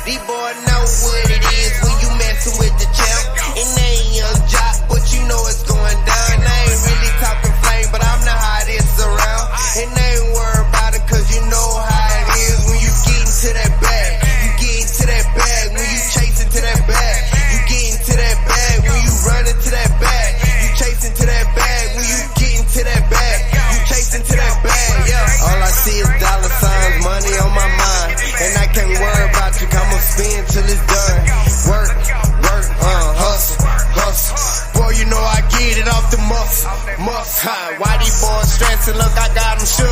These boys know what it is when you messing with the champ. And they ain't young jock, but you know it's going down. I ain't really talking flame, but I'm the hottest around. And they ain't worried about it, cause you know how it is when you get into that bag. You get into that bag when you chase into that bag. You get into that bag when you run into that bag. You chase into that bag when you get into that bag. You chase into that bag, yeah. All I see is dollar signs, money on my mind. And I can't worry about you, I'ma spin till it's done. Work, hustle. Boy, you know I get it off the muscle. Why these boys stressing? Look, I got them shook.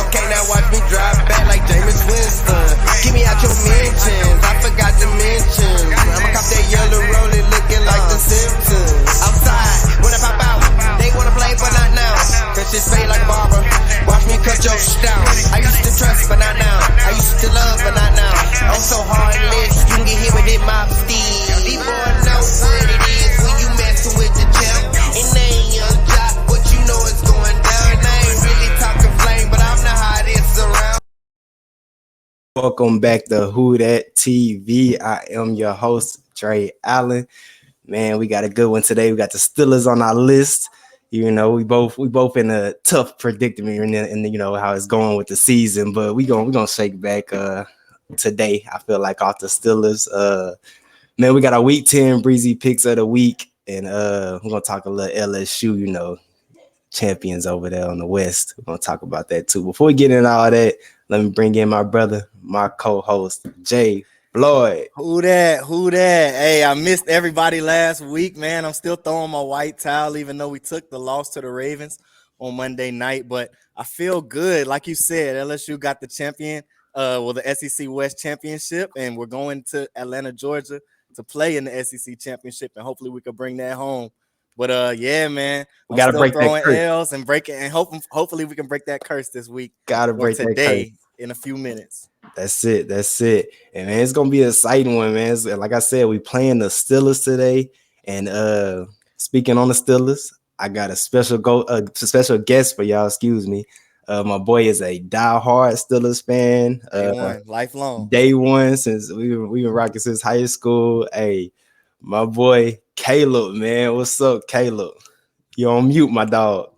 Okay, now watch me drive back like Jameis Winston. Give me out your mentions, I forgot to mention. I'ma cop that yellow rolling looking like the Simpsons. Outside, when I pop out, they wanna play but not now. Cause shit fade like a barber. Watch me cut your shit down. I used to trust but not now. I used to love but not now. I'm so heartless, you can get hit with it, my steel. These boys know what it is when you messing with the champ. And they ain't young jock, but you know it's going down. I ain't really talking flame, but I'm the hottest around. Welcome back to WhoDatTV. I am your host, Trey Allen. Man, we got a good one today. We got the Steelers on our list. You know, we both in a tough predicament and you know how it's going with the season, but we gonna shake back today. I feel like off the Steelers. Man, we got our week 10 Breesy Picks of the week, and we're gonna talk a little LSU, you know, champions over there on the West. We're gonna talk about that too. Before we get into all that, let me bring in my brother, my co-host, Jay Floyd. Who that? Hey, I missed everybody last week, man. I'm still throwing my white towel, even though we took the loss to the Ravens on Monday night. But I feel good. Like you said, LSU got the champion, the SEC West Championship, and we're going to Atlanta, Georgia to play in the SEC Championship, and hopefully we can bring that home. But yeah, man, we gotta break throwing that curse. L's and break it, and hopefully we can break that curse this week. Gotta break today that curse in a few minutes. That's it. And man, it's gonna be an exciting one, man. Like I said, we playing the Steelers today. And speaking on the Steelers, I got a special guest for y'all. Excuse me. My boy is a diehard Steelers fan. Lifelong. Day one since we been rocking since high school. Hey, my boy Caleb, man. What's up, Caleb? You on mute, my dog.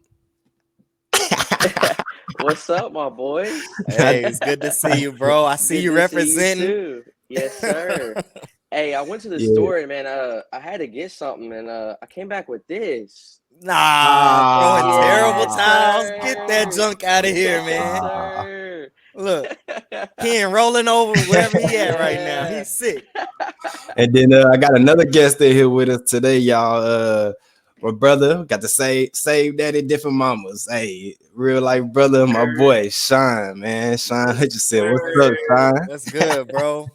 What's up, my boy? Hey, it's good to see you, bro. I see you representing. See you too. Yes, sir. Hey, I went to the store, man. I had to get something, and I came back with this. Throwing terrible towels. Get that junk out of here, man. Sir. Look, he ain't rolling over wherever he at right now. He's sick. And then I got another guest in here with us today, y'all. My brother got to save daddy different mamas. Hey, real life brother, my boy Shawn, man. Shawn Hutchinson. What's up, Shawn? That's good, bro.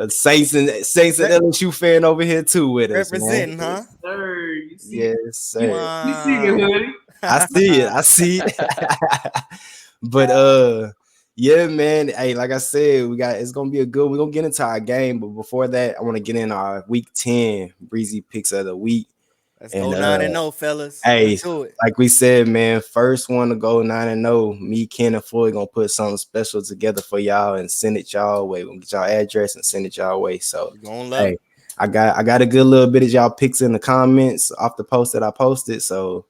Saints and LSU fan over here too with us. Representing, man. huh? Sir, Yes, sir. Wow. You see it, hoodie. I see it. But yeah, man. Hey, like I said, it's gonna be we're gonna get into our game, but before that, I want to get in our week 10 Breesy Picks of the week. Let's go 9-0, fellas. Hey, let's do it. Like we said, man, first one to go 9-0. Me, Ken, and Floyd gonna put something special together for y'all and send it y'all way. We're gonna get y'all address and send it y'all way. So hey, I got a good little bit of y'all picks in the comments off the post that I posted. So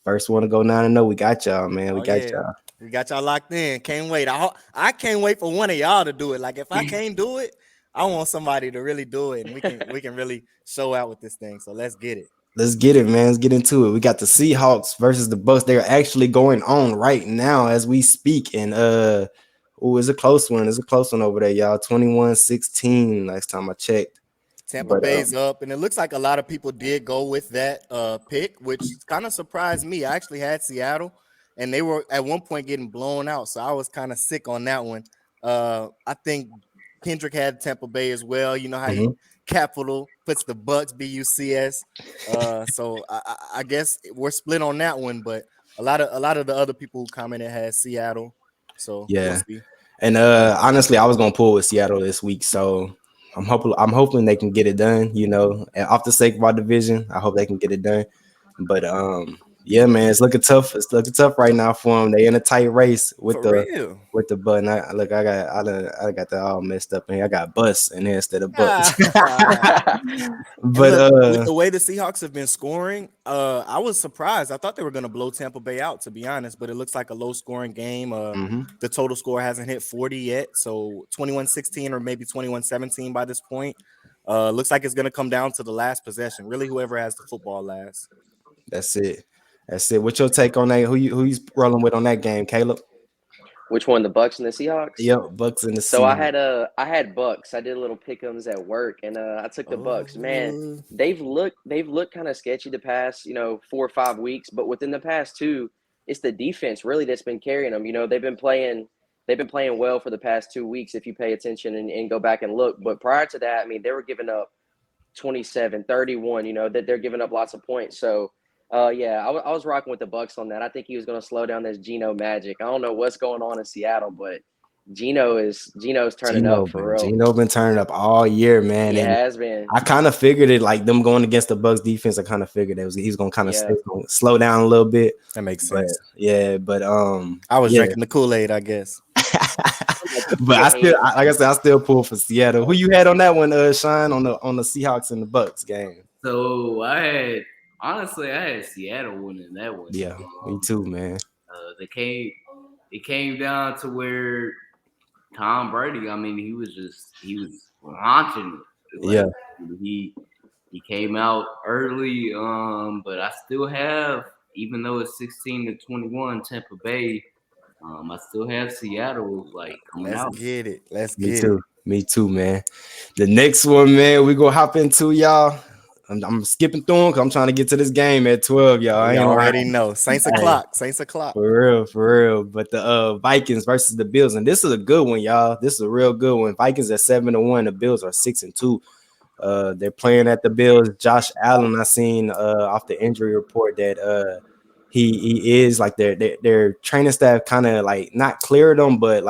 first one to go 9-0. We got y'all, man. We got y'all. We got y'all locked in. Can't wait. I can't wait for one of y'all to do it. Like if I can't do it, I want somebody to really do it, and we can really show out with this thing. So let's get it. Let's get it, man. Let's get into it. We got the Seahawks versus the Bucks. They're actually going on right now as we speak. And it's a close one. It's a close one over there, y'all. 21-16 last time I checked. Tampa Bay's up, and it looks like a lot of people did go with that pick, which kind of surprised me. I actually had Seattle, and they were at one point getting blown out, so I was kind of sick on that one. I think Kendrick had Tampa Bay as well. You know how you capital puts the Bucks BUCS. So I guess we're split on that one, but a lot of the other people who commented had Seattle. So yeah. And honestly, I was gonna pull with Seattle this week, so I'm hoping they can get it done. You know, and off the sake of our division, I hope they can get it done. But Yeah, man, it's looking tough. It's looking tough right now for them. They in a tight race with For the real. with the button. I got that all messed up in here. I got bus in here instead of bucks. And But look, with the way the Seahawks have been scoring, I was surprised. I thought they were going to blow Tampa Bay out, to be honest, but it looks like a low-scoring game. The total score hasn't hit 40 yet, so 21-16 or maybe 21-17 by this point. Looks like it's going to come down to the last possession. Really, whoever has the football last. that's it. That's it. What's your take on that? Who you rolling with on that game, Caleb? Which one, the Bucks and the Seahawks? Yep, Bucks and the So I Seahawks. had Bucks. I did a little pick'ems at work, and I took the Bucks. Man, Oh. they've looked kind of sketchy the past 4 or 5 weeks, but within the past 2, it's the defense really that's been carrying them. They've been playing well for the past 2 weeks if you pay attention and go back and look. But prior to that, I mean, they were giving up 27, 31. That they're giving up lots of points. So. Yeah, I was rocking with the Bucks on that. I think he was going to slow down this Geno magic. I don't know what's going on in Seattle, but Geno's turning up for real. Geno been turning up all year, man. He and has been. I kind of figured it, like them going against the Bucks defense. I kind of figured he's going to kind of slow down a little bit. That makes sense. But I was drinking the Kool-Aid, I guess. But I still pull for Seattle. Who you had on that one, Shawn, on the Seahawks and the Bucks game? So I had Seattle winning that one. Yeah, me too, man. It came down to where Tom Brady, I mean, he was launching it. Like, he came out early, but I still have, even though it's 16-21 Tampa Bay, I still have Seattle coming out. Let's get it. Me too, man. The next one, man, we gonna hop into, y'all. I'm skipping through them because I'm trying to get to this game at 12, y'all. I already know. Saints o'clock. For real. But the Vikings versus the Bills, and this is a good one, y'all. This is a real good one. Vikings at 7-1. The Bills are 6-2. They're playing at the Bills. Josh Allen, I seen off the injury report that he is like their training staff kind of like not cleared him, but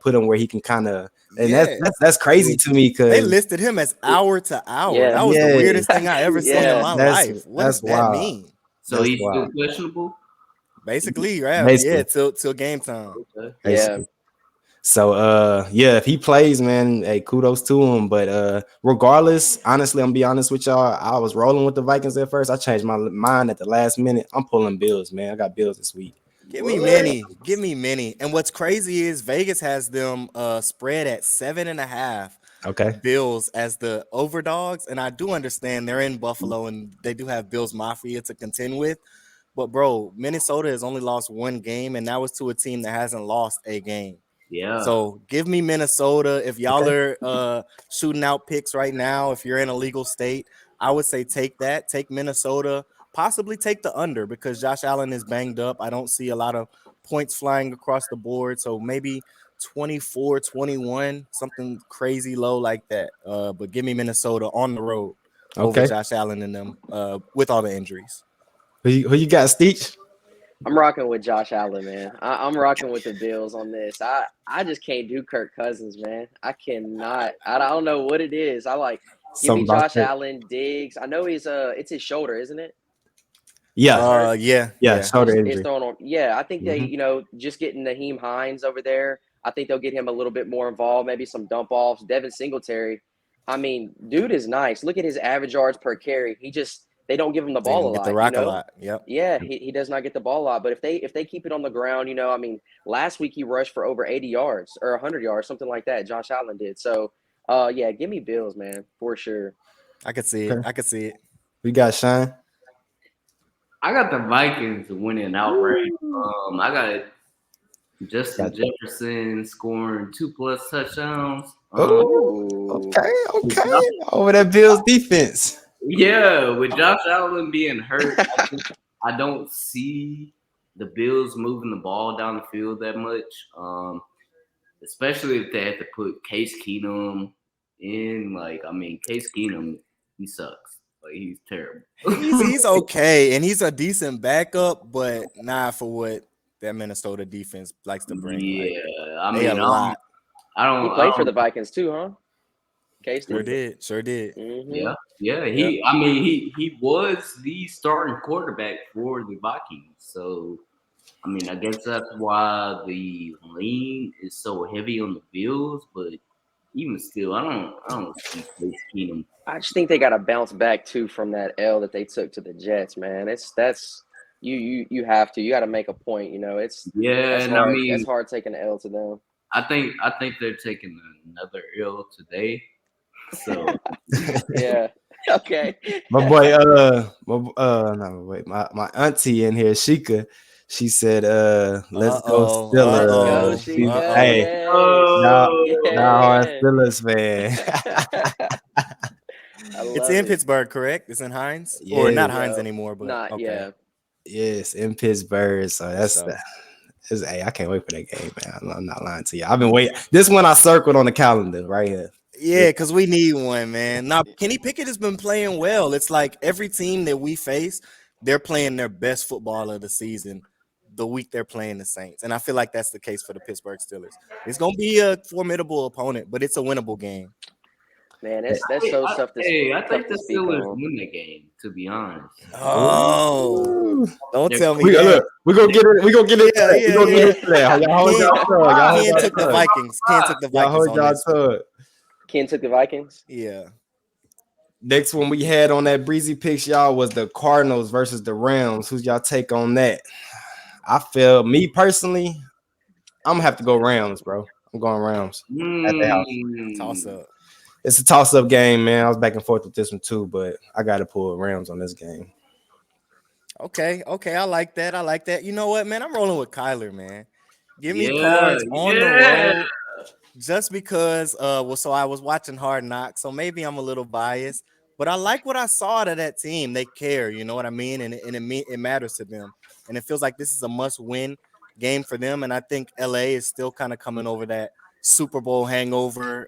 put him where he can kind of. And that's crazy to me because they listed him as hour to hour. Yeah. That was the weirdest thing I ever seen in my life. What does that mean? So he's still questionable? Basically, right? Yeah, till game time. Okay. Yeah. So if he plays, man, hey, kudos to him. But regardless, honestly, I'm gonna be honest with y'all. I was rolling with the Vikings at first. I changed my mind at the last minute. I'm pulling Bills, man. I got Bills this week. Give me many. And what's crazy is Vegas has them spread at 7.5. Okay. Bills as the overdogs, and I do understand they're in Buffalo and they do have Bills Mafia to contend with. But bro, Minnesota has only lost one game, and that was to a team that hasn't lost a game. Yeah. So give me Minnesota. If y'all are shooting out picks right now, if you're in a legal state, I would say take that. Take Minnesota. Possibly take the under because Josh Allen is banged up. I don't see a lot of points flying across the board. So maybe 24-21, something crazy low like that. But give me Minnesota on the road over Josh Allen and them with all the injuries. Who you got, Steech? I'm rocking with Josh Allen, man. I'm rocking with the Bills on this. I just can't do Kirk Cousins, man. I cannot. I don't know what it is. Give me Josh Allen, Diggs. I know it's his shoulder, isn't it? Yeah. Shoulder injury. It's thrown on. Yeah, I think they, just getting Naheem Hines over there. I think they'll get him a little bit more involved. Maybe some dump offs. Devin Singletary. I mean, dude is nice. Look at his average yards per carry. They don't give him the ball a lot. The rock a lot. Yep. Yeah, he does not get the ball a lot. But if they keep it on the ground, I mean, last week he rushed for over 80 yards or 100 yards, something like that. Josh Allen did. So, give me Bills, man, for sure. I could see it. We got Shawn. I got the Vikings winning outright. I got Justin Jefferson scoring 2+ touchdowns. Okay. Over that Bills defense. Yeah, with Josh Allen being hurt, I don't see the Bills moving the ball down the field that much. Especially if they have to put Case Keenum in. Case Keenum, he sucks. He's terrible. He's okay, and he's a decent backup, but not for what that Minnesota defense likes to bring. Yeah, I don't. He played for the Vikings too, huh? Case Sure did. did. Mhm. Yeah. He was the starting quarterback for the Vikings. So I mean, I guess that's why the lean is so heavy on the Bills. But even still, I don't see Case Keenum. I just think they got to bounce back too from that L that they took to the Jets, man. That's you have to. You got to make a point. You know, Yeah, that's and I hard. That's mean, hard taking the L to them. I think they're taking another L today. So Yeah. Okay. My boy, no, wait, my auntie in here, Sheikah, she said, let's go Let's go, Steelers. Sheikah. Hey, Yes. y'all are Yeah. Steelers fan. I It's love in it. Pittsburgh, correct? It's in Hines, or Yeah, not Hines Yeah. anymore, but Not. okay. Yeah. yes, in Pittsburgh. So So hey, I can't wait for that game, man. I'm not lying to you. I've been waiting. This one I circled on the calendar right here. yeah, because we need one, man. Now Kenny Pickett has been playing well. It's like every team that we face, they're playing their best football of the season the week they're playing the Saints, and I feel like that's the case for the Pittsburgh Steelers. It's gonna be a formidable opponent, but it's a winnable game. Man, that's so tough to I think tough the to speak Steelers on. win the game. To be honest. Oh, don't tell me We that. look, we gonna get it. We gonna get into Yeah, that. We gonna get into that. Y'all hold Ken, y'all tongue. Y'all hold Ken y'all took the tongue. Vikings. Ken took the Y'all Vikings hold on y'all this one. tongue. Ken took the Vikings. Yeah. Next one we had on that Breesy Picks, y'all, was the Cardinals versus the Rams. Who's y'all take on that? I feel, me personally, I'm gonna have to go Rams, bro. I'm going Rams at the house. Toss up. It's a toss-up game, man. I was back and forth with this one too, but I got to pull Rams on this game. Okay, I like that. I like that. You know what, man? I'm rolling with Kyler, man. Give me Yeah, Cards on the yeah. road. Just because so I was watching Hard Knocks, so maybe I'm a little biased, but I like what I saw out of that team. They care, you know what I mean, and it matters to them, and it feels like this is a must-win game for them. And I think LA is still kind of coming over that Super Bowl hangover,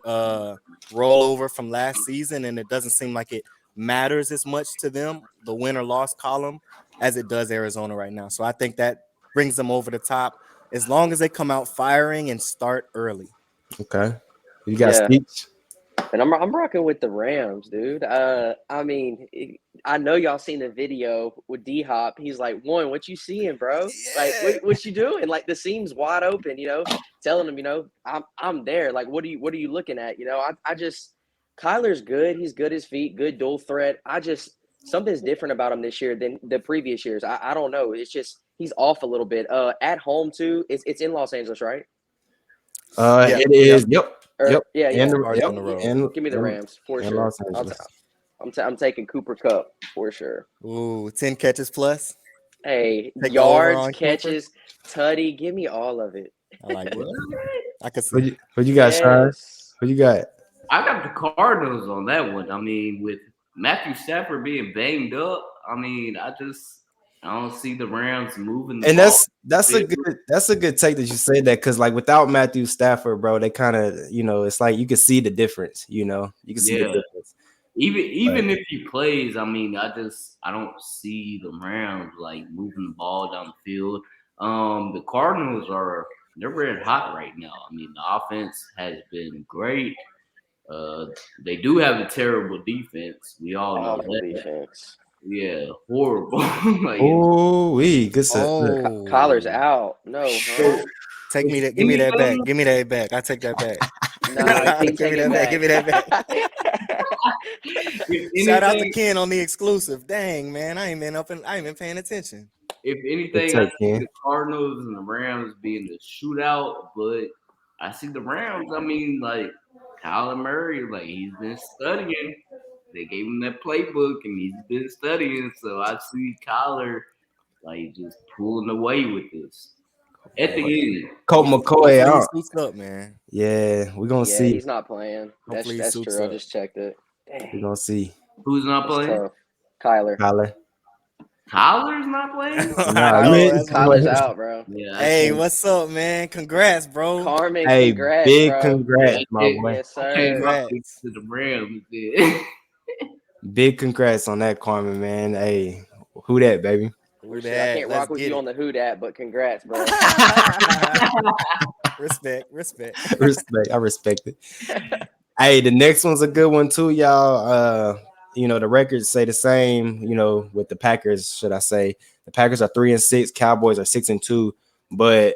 rollover from last season, and it doesn't seem like it matters as much to them, the win or loss column, as it does Arizona right now. So I think that brings them over the top as long as they come out firing and start early. Okay, you got Yeah. Steech? And I'm rocking with the Rams, dude. I mean, I know y'all seen the video with D Hop. He's like, "One, what you seeing, bro? Like, what you doing? Like, the seam's wide open, you know." Telling him, you know, I'm there. Like, what are you looking at? You know, I just Kyler's good. He's good as feet, good dual threat. Something's different about him this year than the previous years. I don't know. It's just he's off a little bit. At home too. It's in Los Angeles, right? Yeah, It is. Yep. Yeah. And Cards on the road. and Give me the Rams for and sure. Los Angeles. I'm taking Cooper Kupp for sure. Ooh, 10 catches plus. Hey, Take the over yards, on catches, tutty, give me all of it. I like it. I can see. What you got, Sean? Yes. What you got? I got the Cardinals on that one. I mean, with Matthew Stafford being banged up, I mean, I don't see the Rams moving the And ball. that's a good take that you say that, because like without Matthew Stafford, bro, they kind of, you know, it's like you can see the difference. You know, you can see the difference. Even if he plays, I mean, I don't see the Rams like moving the ball down the field. The Cardinals they're red hot right now. I mean, the offense has been great. They do have a terrible defense. We all know Awful that. defense. Yeah, horrible. Like, Oh, good stuff. Oh, Collar's out. No, huh? give me that back. Give me that back. I take that back. Nah, can't take it back. Give me that back. Shout out to anything- Ken on the exclusive. Dang, man, I ain't been paying attention. If anything, I see the Cardinals and the Rams being the shootout, but I see the Rams. I mean, like Kyler Murray, like he's been studying. They gave him that playbook, and he's been studying. So I see Kyler like just pulling away with this at the end. Colt McCoy out. Suits up, man. Yeah, we're gonna see. He's not playing. Hopefully he That's suits true. I up. just checked it. Dang, We're gonna see. Who's not that's playing? tough. Kyler. Kyler's not playing. Kyler's out, bro. Yeah. Hey, what's up, man? Congrats, bro. Carmen, Hey, congrats, big bro. congrats, my boy. Yes, I came sir. up to the Rams. Yeah. Big congrats on that, Carmen, man. Hey, who that, baby? I can't rock with you on the WhoDat, but congrats, bro. Respect. I respect it. Hey, the next one's a good one too, y'all. The records say the same, with the Packers, should I say. The Packers are 3-6, Cowboys are 6-2, but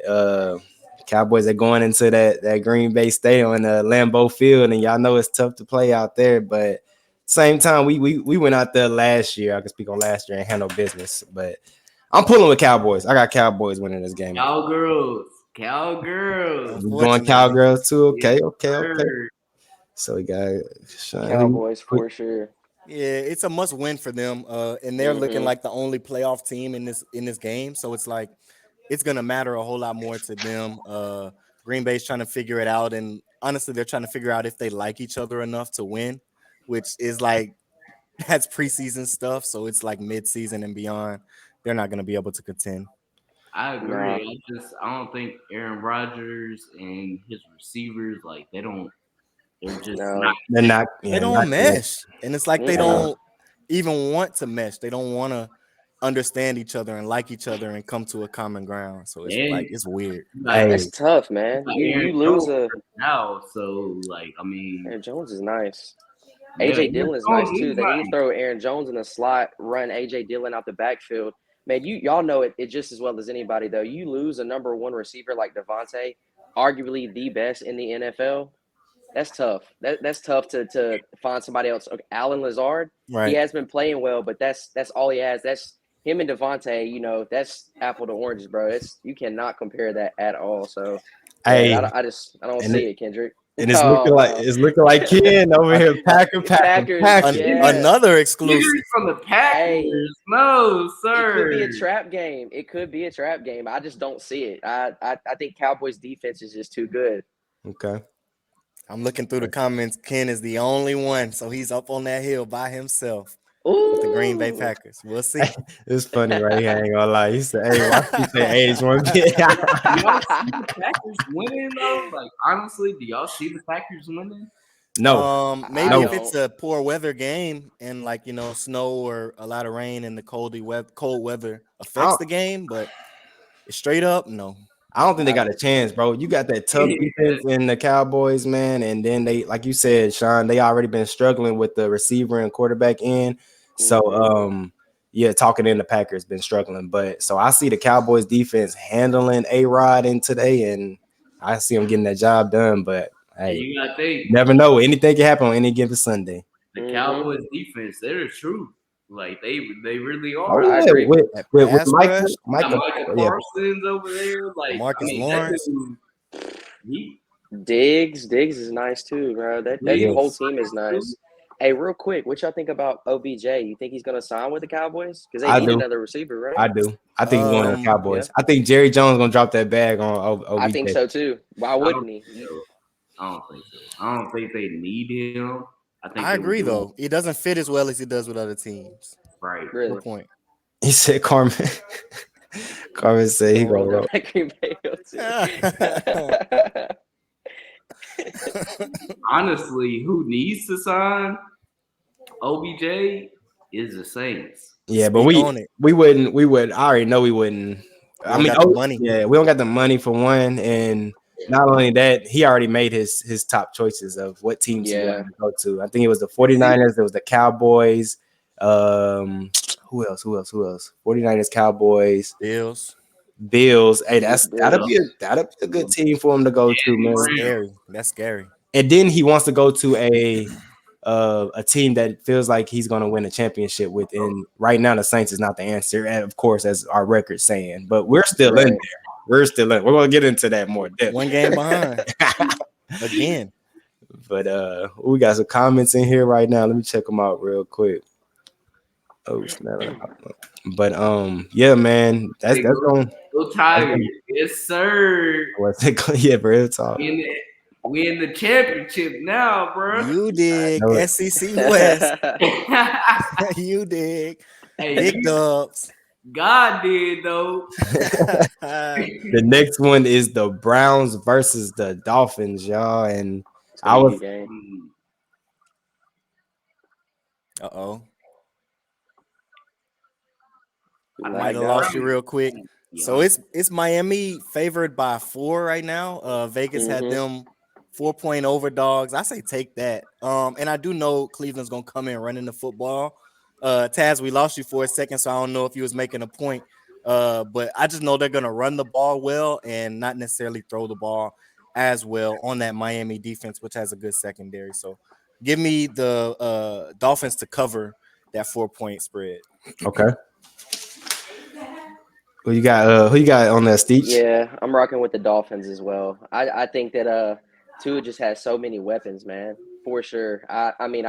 Cowboys are going into that Green Bay Stadium in the Lambeau Field, and y'all know it's tough to play out there, but same time, we went out there last year. I can speak on last year and handle business, but I'm pulling with Cowboys. I got Cowboys winning this game. Cowgirls. We going Cowgirls too. Okay. Sir. So we got Cowboys for sure. Yeah, it's a must win for them. And they're looking like the only playoff team in this game. So it's like it's gonna matter a whole lot more to them. Green Bay's trying to figure it out, and honestly, they're trying to figure out if they like each other enough to win, which is like that's preseason stuff. So it's like mid-season and beyond. They're not gonna be able to contend. I agree. I don't think Aaron Rodgers and his receivers they're just not. They're not. They don't mesh, and it's like they don't even want to mesh. They don't want to understand each other and like each other and come to a common ground. So it's weird. That's tough, man. You lose now, so Aaron Jones is nice. AJ Dillon is nice too. They need to throw Aaron Jones in the slot, run AJ Dillon out the backfield. Man, y'all know it just as well as anybody though. You lose a number one receiver like Devontae, arguably the best in the NFL. That's tough. That's tough to find somebody else. Okay, Alan Lazard, he has been playing well, but that's all he has. That's him and Devontae. That's apple to oranges, bro. You cannot compare that at all. So, I don't see it, Kendrick. And it's looking like Ken over here. Packers. Another exclusive from the Packers. No, sir. It could be a trap game. I just don't see it. I think Cowboys defense is just too good. Okay. I'm looking through the comments. Ken is the only one, so he's up on that hill by himself with the Green Bay Packers. We'll see. It's funny right here. I ain't gonna lie. He said, "Hey, why you say age one?" Do y'all see the Packers winning though? Like honestly, do y'all see the Packers winning? No. Maybe if it's a poor weather game and snow or a lot of rain and the cold weather affects the game, but straight up, no. I don't think they got a chance, bro. You got that tough defense in the Cowboys, man. And then they, like you said, Shawn, they already been struggling with the receiver and quarterback end. So, talking in the Packers been struggling. But so I see the Cowboys defense handling A-Rod in today, and I see them getting that job done. But hey, you gotta think, never know. Anything can happen on any given Sunday. The Cowboys defense, they're the truth. Like they really are. Oh, yeah. With Michael Parsons over there, like Marcus Lawrence. Diggs is nice too, bro. That whole team is nice. Hey, real quick, what y'all think about OBJ? You think he's gonna sign with the Cowboys? Because they need another receiver, right? I do. I think he's going to the Cowboys. Yeah. I think Jerry Jones gonna drop that bag on OBJ. I think so too. Why wouldn't he? I don't think so. I don't think they need him. I agree, though. It doesn't fit as well as he does with other teams. Right. Really? Good point. He said, Carmen. Carmen said he gonna go. Honestly, who needs to sign OBJ is the Saints. Yeah, but we wouldn't. I already know we wouldn't. Money. Yeah, we don't got the money for one, and not only that, he already made his top choices of what teams he wanted to go to. I think it was the 49ers, there was the Cowboys. Who else? 49ers, Cowboys, Bills. Hey, that'll be a good team for him to go to, man. That's scary. And then he wants to go to a team that feels like he's going to win a championship with. And right now, the Saints is not the answer, and of course, as our record's saying. But we're still in there. We're going to get into that more depth. One game behind again. But we got some comments in here right now. Let me check them out real quick. Oh snap! But yeah, man, that's going. Go Tigers, yes sir. Yeah, bro, it's all. We in the championship now, bro. You dig SEC West. You dig. Hey, big dubs. God did though. The next one is the Browns versus the Dolphins, y'all, and I was. I might have lost you real quick. So it's Miami favored by 4 right now. Vegas had them 4-point overdogs. I say take that. And I do know Cleveland's gonna come in running the football. Taz, we lost you for a second, so I don't know if you was making a point. But I just know they're gonna run the ball well and not necessarily throw the ball as well on that Miami defense, which has a good secondary. So give me the Dolphins to cover that 4-point spread. Okay. Who you got? Who you got on that, Steech? Yeah, I'm rocking with the Dolphins as well. I think that Tua just has so many weapons, man, for sure. I mean,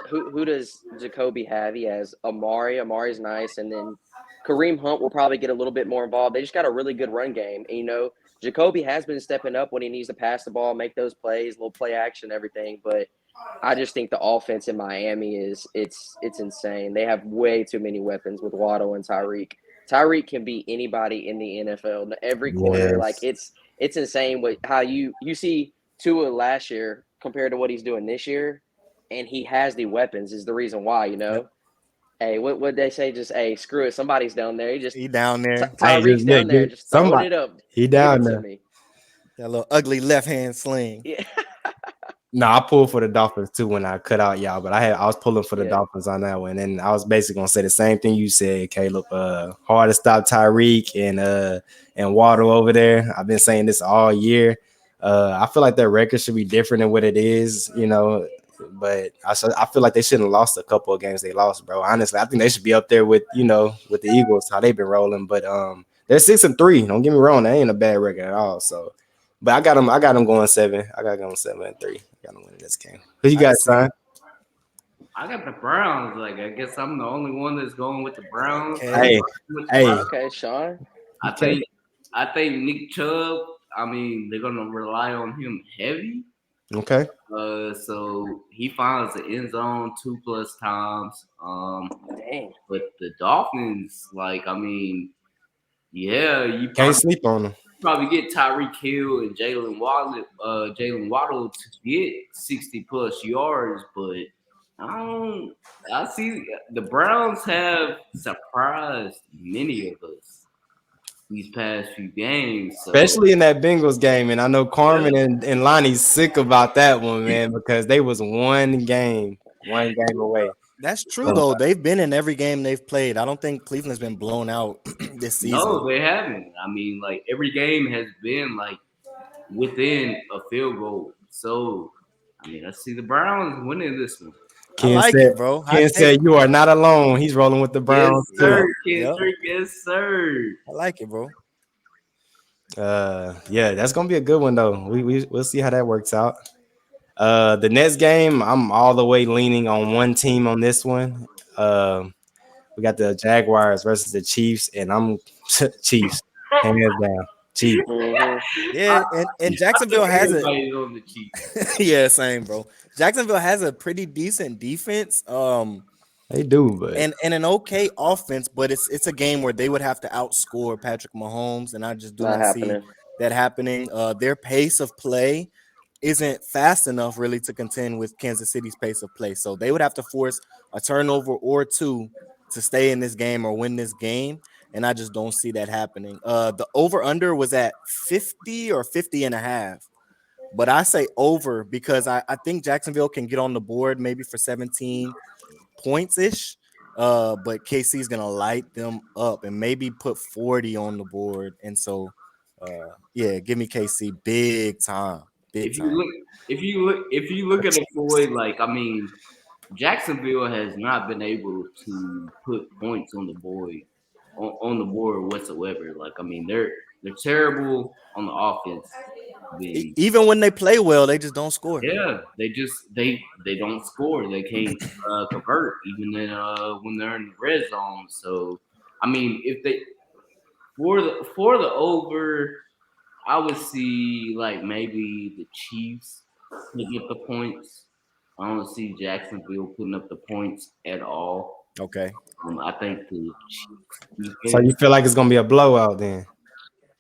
who does Jacoby have? He has Amari. Amari's nice, and then Kareem Hunt will probably get a little bit more involved. They just got a really good run game, and Jacoby has been stepping up when he needs to pass the ball, make those plays, little play action, everything. But I just think the offense in Miami it's insane. They have way too many weapons with Waddle and Tyreek. Tyreek can beat anybody in the NFL. Every corner, like Yes. it's insane what how you see Tua last year compared to what he's doing this year, and he has the weapons is the reason why. Yep. Hey, what they say? Just hey, screw it. Somebody's down there. He down there. Hey, Tyreek's yeah, down there, give just throwing somebody. it up. He Give down it to there. me. That little ugly left hand sling. Yeah. No, I pulled for the Dolphins too when I cut out y'all, but I was pulling for the Yeah. Dolphins on that one, and I was basically gonna say the same thing you said, Caleb. Hard to stop Tyreek and Waddle over there. I've been saying this all year. I feel like their record should be different than what it is, but I feel like they shouldn't have lost a couple of games they lost, bro. Honestly, I think they should be up there with with the Eagles, how they've been rolling. But they're 6-3. Don't get me wrong, that ain't a bad record at all. So, but I got them going 7. I got them 7-3. I got them winning this game. Who you got, son? I got the Browns. Like, I guess I'm the only one that's going with the Browns. Hey. Okay, Sean. I think Nick Chubb. I mean, they're gonna rely on him heavy. Okay. So he finds the end zone 2+ times. Dang. But the Dolphins, like, I mean, yeah, you Can't sleep on them. probably get Tyreek Hill and Jalen Waddle to get 60+ yards, but I see the Browns have surprised many of us these past few games. So. Especially in that Bengals game. And I know Carmen and Lonnie's sick about that one, man, because they was one game away. That's true, though. They've been in every game they've played. I don't think Cleveland's been blown out this season. No, they haven't. I mean, like, every game has been, like, within a field goal. So, I mean, I see the Browns winning this one. I like it, bro. Ken said you are not alone. He's rolling with the Browns, yes, sir. too. Yes, sir. I like it, bro. Yeah, that's gonna be a good one though. We'll see how that works out. The next game, I'm all the way leaning on one team on this one. We got the Jaguars versus the Chiefs, and I'm Chiefs, hands down, Chiefs. Mm-hmm. Yeah, and Jacksonville has it. On the Chiefs. Yeah, same, bro. Jacksonville has a pretty decent defense. They do, but and an okay offense, but it's a game where they would have to outscore Patrick Mahomes, and I just do not see that happening. Their pace of play isn't fast enough really to contend with Kansas City's pace of play. So they would have to force a turnover or two to stay in this game or win this game. And I just don't see that happening. The over-under was at 50 or 50.5. But I say over because I think Jacksonville can get on the board maybe for 17 points-ish. But KC is going to light them up and maybe put 40 on the board. And so, yeah, give me KC big time. If you look at it, Floyd, like, I mean, Jacksonville has not been able to put points on the board whatsoever. Like, I mean, they're terrible on the offense. Even when they play well, they just don't score. Yeah, they don't score. They can't convert even when they're in the red zone. So, I mean, if they for the over, I would see like maybe the Chiefs putting up the points. I don't see Jacksonville putting up the points at all. Okay. I think the Chiefs. So you feel like it's gonna be a blowout then?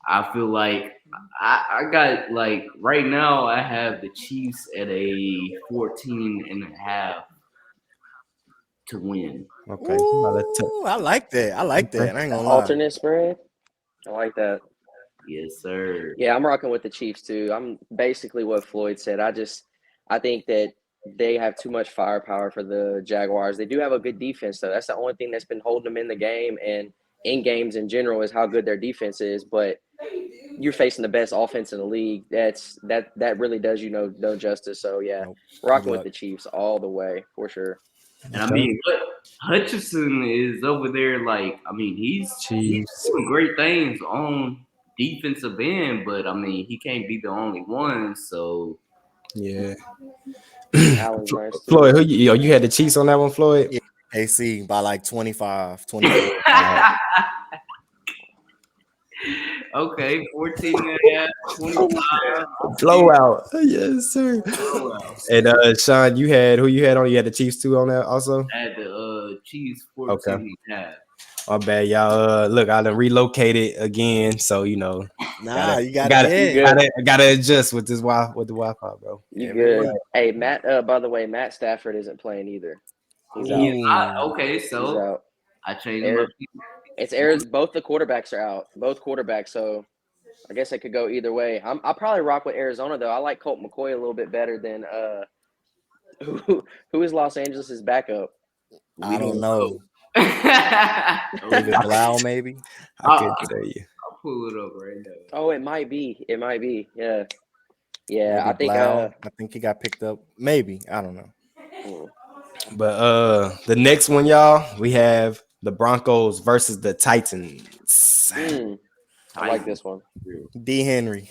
I feel like I got like right now I have the Chiefs at a 14.5 to win. Okay. Ooh, I like that. I like that. I ain't gonna lie. Alternate spread. I like that. Yes, sir. Yeah, I'm rocking with the Chiefs too. I'm basically what Floyd said. I think that they have too much firepower for the Jaguars. They do have a good defense though. That's the only thing that's been holding them in the game and in games in general is how good their defense is. But you're facing the best offense in the league. That really does you no justice. So yeah, Nope. rocking Good with luck. the Chiefs all the way for sure. And I mean, Hutchinson is over there. Like, I mean, he's Chiefs. doing great things on defensive end, but I mean, he can't be the only one. So Yeah. Allen's nice too. Floyd, you had the Chiefs on that one, Floyd? Yeah. AC by like 25, 24. okay, 14 and a half, 25. Blowout. Yes, sir. Blowout. And Sean, you had who you had on? You had the Chiefs too on that also? I had the Chiefs 14 Okay. and a half. My bad, y'all. Look, I done relocated again, so you know. Nah, you gotta gotta adjust with this with the Wi-Fi, bro. You good? Hey, Matt. By the way, Matt Stafford isn't playing either. He's out. Okay, He's so out. I changed my. It's Arizona. Both the quarterbacks are out. Both quarterbacks. So I guess it could go either way. I'll probably rock with Arizona though. I like Colt McCoy a little bit better than who is Los Angeles' backup? I don't know. David Blau, maybe. I can't tell you. I'll pull it up right now. Oh, it might be. It might be. Yeah. Yeah, Maybe I think. Blau. I think he got picked up. Maybe. I don't know. But the next one, y'all, we have the Broncos versus the Titans. I like this one. D. Henry.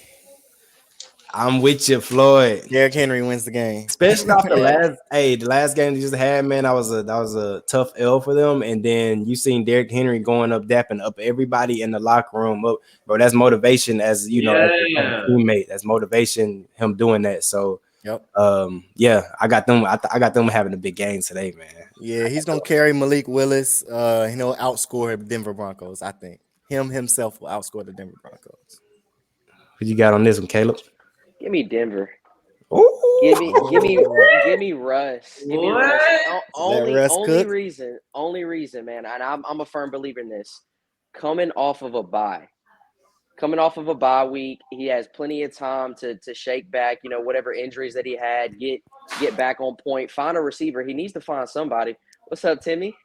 I'm with you, Floyd. Derrick Henry wins the game. Especially off the last game they just had, man. That was a tough L for them. And then you seen Derrick Henry going up, dapping up everybody in the locker room. Up, bro, that's motivation as you know, as a teammate. That's motivation, him doing that. So yeah, I got them. I got them having a big game today, man. Yeah, he's gonna carry Malik Willis. Outscore the Denver Broncos. I think himself will outscore the Denver Broncos. What you got on this one, Caleb? Give me Denver. Ooh. Give me Russ. Give me Russ. Only reason, man. And I'm a firm believer in this. Coming off of a bye week, he has plenty of time to shake back, whatever injuries that he had, get back on point, find a receiver. He needs to find somebody. What's up, Timmy?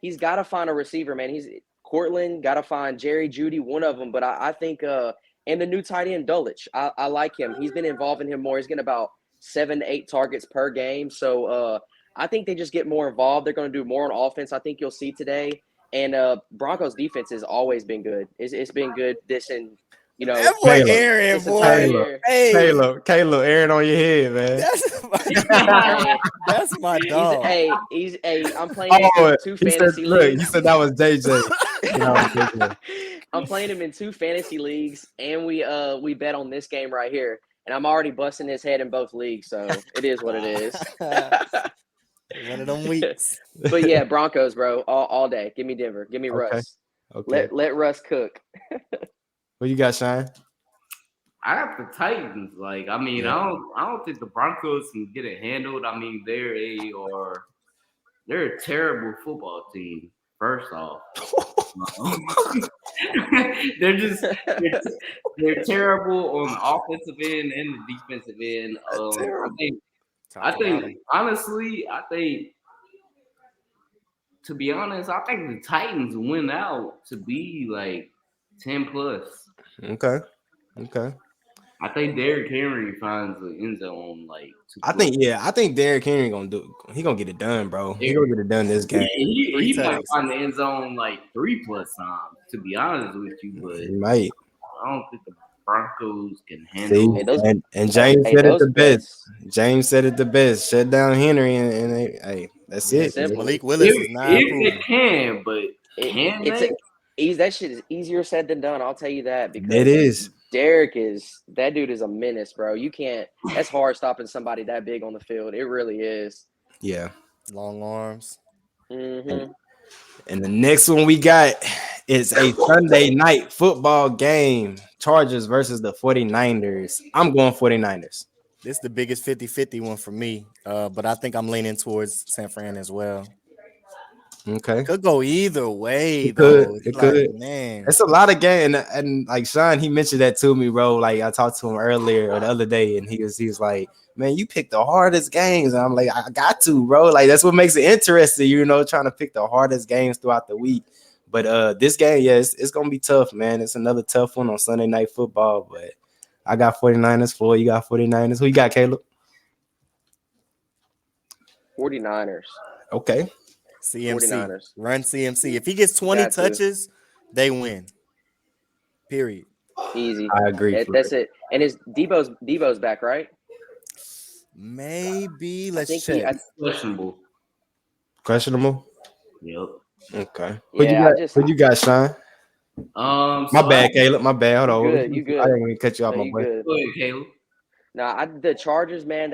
He's got to find a receiver, man. Cortland, got to find Jerry Jeudy, one of them. But I think and the new tight end, Dulcich, I like him. He's been involving him more. He's getting about 7 to 8 targets per game. So I think they just get more involved. They're going to do more on offense. I think you'll see today. And Broncos defense has always been good. It's been good this and that boy Aaron, boy. Caleb, Aaron on your head, man. That's my dog. I'm playing in 2 fantasy leagues. He said that was JJ. I'm playing him in 2 fantasy leagues, and we bet on this game right here. And I'm already busting his head in both leagues, so it is what it is. One of them weeks. But yeah, Broncos, bro, all day. Give me Denver. Give me Russ. Okay. Let Russ cook. What you got, Shine? I got the Titans. Like, I mean, I don't think the Broncos can get it handled. I mean, they're a terrible football team. First off, they're terrible on the offensive end and the defensive end. I think honestly, to be honest, I think the Titans win out to be like 10 plus. Okay. I think Derrick Henry finds the end zone like. I think Derrick Henry gonna get it done, bro. He gonna get it done this game. He might find the end zone like 3+ times. To be honest with you, but he might. I don't think the Broncos can handle. And James said it the best. James said it the best. Shut down Henry, and that's it. Malik Willis is not. If they can, but that shit is easier said than done. I'll tell you that because it is. Derek that dude is a menace, bro. You can't. That's hard stopping somebody that big on the field. It really is. Yeah. Long arms. Mm-hmm. And the next one we got is a Sunday night football game. Chargers versus the 49ers. I'm going 49ers. This is the biggest 50-50 one for me. But I think I'm leaning towards San Fran as well. Okay. Could go either way, It could. though. It's It like, could. man. It's a lot of game, and like Shawn, he mentioned that to me, bro. Like I talked to him earlier or the other day, and he was like, "Man, you picked the hardest games." And I'm like, "I got to, bro. Like that's what makes it interesting, trying to pick the hardest games throughout the week." But this game, yeah, it's gonna be tough, man. It's another tough one on Sunday Night Football. But I got 49ers for you. Got 49ers. Who you got, Caleb? 49ers. Okay. CMC. 49ers. Run CMC. If he gets 20 touches, they win. Period. Easy. I agree. That's it. And is Debo's back, right? Maybe. Let's check. Questionable. Questionable. Yep. Okay. Yeah, Who you got, Shawn? My bad, Caleb. My bad. Hold on. You good. I didn't even cut you off, my boy. Go ahead, Caleb. Nah, the Chargers, man,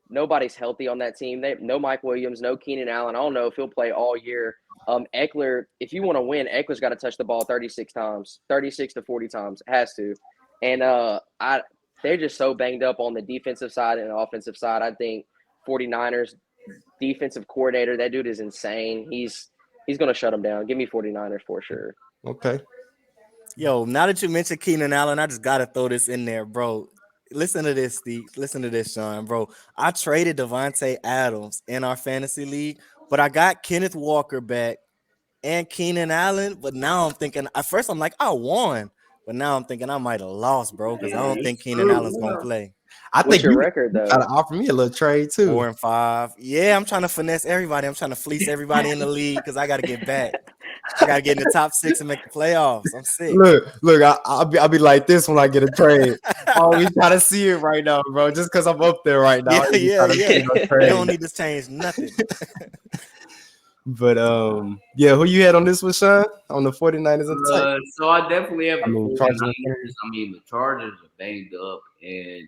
nobody's healthy on that team. No Mike Williams, no Keenan Allen. I don't know if he'll play all year. Eckler, if you want to win, Eckler's got to touch the ball 36 times, 36 to 40 times. Has to. And they're just so banged up on the defensive side and the offensive side. I think 49ers defensive coordinator, that dude is insane. He's going to shut them down. Give me 49ers for sure. Okay. Yo, now that you mentioned Keenan Allen, I just got to throw this in there, bro. Listen to this, Steve. Listen to this, Shawn, bro. I traded Devontae Adams in our fantasy league, but I got Kenneth Walker back and Keenan Allen. But now I'm thinking, at first I'm like, I won. But now I'm thinking I might have lost, bro, because I don't think Keenan Allen's going to play. What's your record, though? Try to offer me a little trade, too. 4-5. Yeah, I'm trying to finesse everybody. I'm trying to fleece everybody in the league because I got to get back. I gotta get in the top 6 and make the playoffs. I'm sick. Look, I'll be like this when I get a trade. I always try to see it right now, bro. Just because I'm up there right now. Yeah. You don't need to change nothing. But who you had on this one, Shawn? On the 49ers and the Titans? So I definitely have the 49ers. Chargers. The Chargers are banged up, and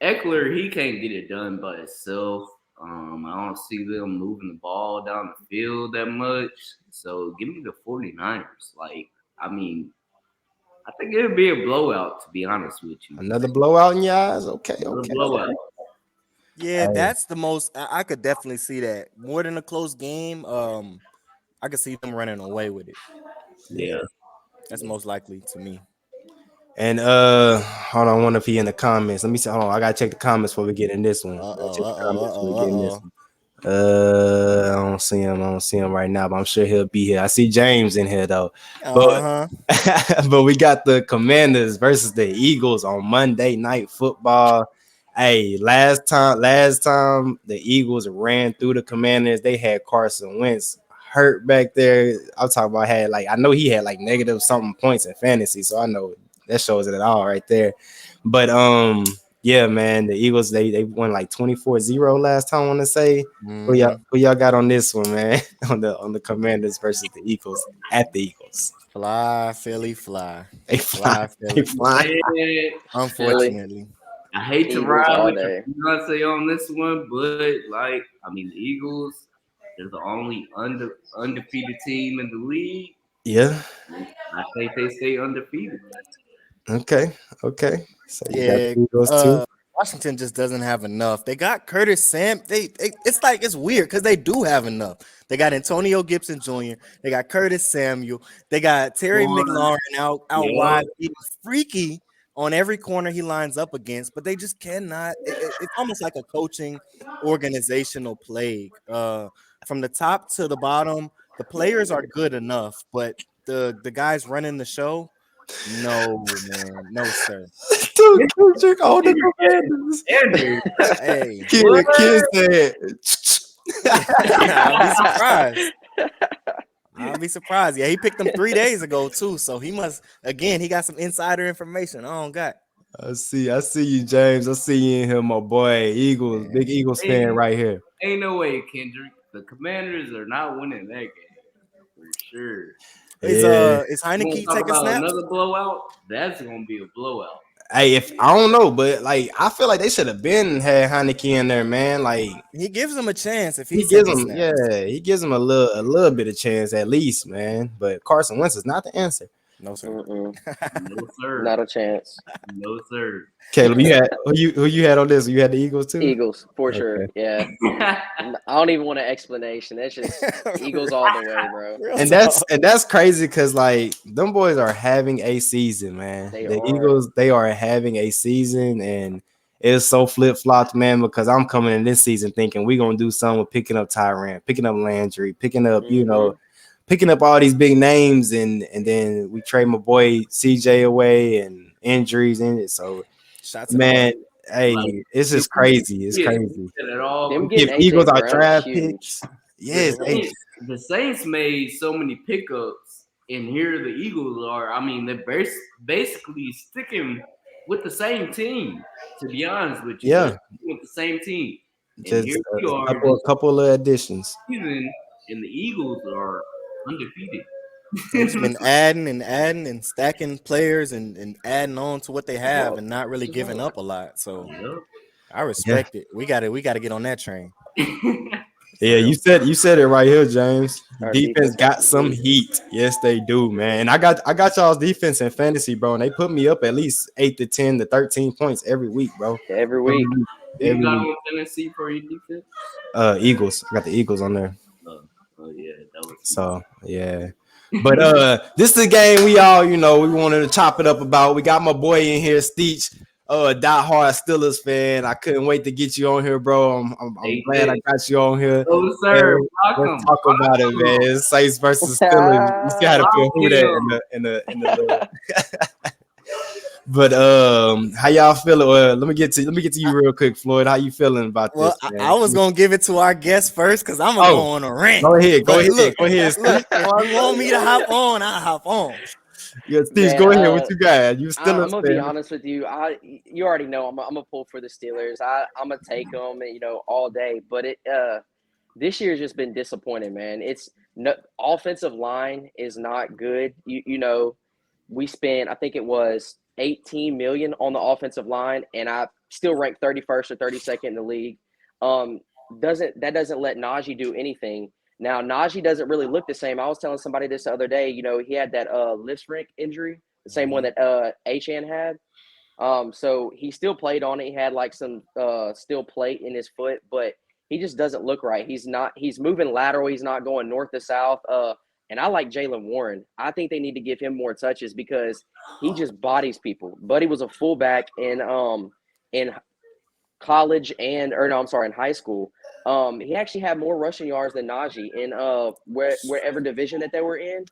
Eckler, he can't get it done by himself. I don't see them moving the ball down the field that much. So give me the 49ers. I think it would be a blowout, to be honest with you. Another blowout in your eyes? Okay. Blowout. Yeah, that's the most. I could definitely see that. More than a close game, I could see them running away with it. Yeah. That's most likely to me. And hold on, I wonder if he in the comments. Let me see. Hold on, I gotta check the comments before we get in this one. I don't see him right now, but I'm sure he'll be here. I see James in here though. But we got the Commanders versus the Eagles on Monday Night Football. Hey, last time the Eagles ran through the Commanders, they had Carson Wentz hurt back there. I'm talking about I know he had negative something points in fantasy, so I know that shows it all right there. But yeah, man, the Eagles they won 24-0 last time. I want to say. Who y'all got on this one, man? on the Commanders versus the Eagles at the Eagles. Fly, Philly, fly. They fly. They fly. Unfortunately, I hate to ride with the Beyonce on this one, but the Eagles, they're the only undefeated team in the league. Yeah, I think they stay undefeated. Okay. So yeah, Washington just doesn't have enough. They got Curtis Sam. It's weird because they do have enough. They got Antonio Gibson Jr. They got Curtis Samuel. They got Terry McLaurin out wide. He's freaky on every corner he lines up against, but they just cannot. It's almost like a coaching organizational plague. From the top to the bottom, the players are good enough, but the guys running the show. No, man. No, sir. Dude, Kendrick on the Commanders. Hey. Kid said. I'll be surprised. Yeah, he picked them 3 days ago, too. So he got some insider information. I don't got. I see you, James. I see you in here, my boy. Eagles, big Eagles fan right here. Ain't no way, Kendrick. The Commanders are not winning that game. For sure. Is Heineke taking snaps? Another blowout? That's gonna be a blowout. Hey, if I don't know, but I feel like they should have had Heineke in there, man. He gives them a chance if he gives them, he gives them a little bit of chance at least, man. But Carson Wentz is not the answer. No, sir. Mm-mm. No sir. Not a chance. No sir. Caleb, you had who you had on this? You had the Eagles too. Eagles for Okay. sure. Yeah. I don't even want an explanation. That's just Eagles all the way, bro. Real And talk. that's crazy because like them boys are having a season, man. They The are. Eagles, they are having a season, and it's so flip flopped, man. Because I'm coming in this season thinking we're gonna do something with picking up Tyrann, picking up Landry, picking up picking up all these big names, and then we trade my boy CJ away and injuries in it. So Shots in man, hey, Like, it's just crazy. It's crazy. At all. Them If getting Eagles AJ are Brown draft is huge. picks, yes, hey, The Saints made so many pickups, and here the Eagles are. I mean, they're basically sticking with the same team. To be honest with you, yeah, they're with the same team. And just here we are, a couple of additions. season, and the Eagles are undefeated. They've just been adding and stacking players and adding on to what they have and not really giving up a lot. So I respect it. We gotta get on that train. Yeah, you said it right here, James. Our Defense got has some heat. Yes, they do, man. And I got y'all's defense in fantasy, bro. And they put me up at least 8 to 10 to 13 points every week, bro. Every week. You got on Tennessee for your defense? Eagles. I got the Eagles on there. Oh yeah, that was so yeah. But this is the game we all, we wanted to chop it up about. We got my boy in here, Steech, die-hard Steelers fan. I couldn't wait to get you on here, bro. I'm glad I got you on here. Oh, sir. Let's talk about it, man. Saints versus Steelers. You see how to put WhoDat in the But how y'all feeling? Let me get to you real quick, Floyd. How you feeling about this? Man? I was gonna give it to our guest first because I'm gonna go on a rant. Go ahead. Look, Look, if you want me to hop on, I'll hop on. Yeah, Steve, go ahead. What you got? You still? I'm gonna be honest with you. You already know I'm gonna pull for the Steelers. I'm gonna take them, all day. But this year's just been disappointing, man. It's offensive line is not good. We spent, I think it was $18 million on the offensive line, and I still ranked 31st or 32nd in the league. Doesn't let Najee do anything. Now Najee doesn't really look the same. I was telling somebody this the other day. He had that Lift's injury, the same one that HN had. So he still played on it. He had like some steel plate in his foot, but he just doesn't look right. He's moving lateral. He's not going north to south. And I like Jaylen Warren. I think they need to give him more touches because he just bodies people. Buddy was a fullback in college in high school. He actually had more rushing yards than Najee in wherever division that they were in.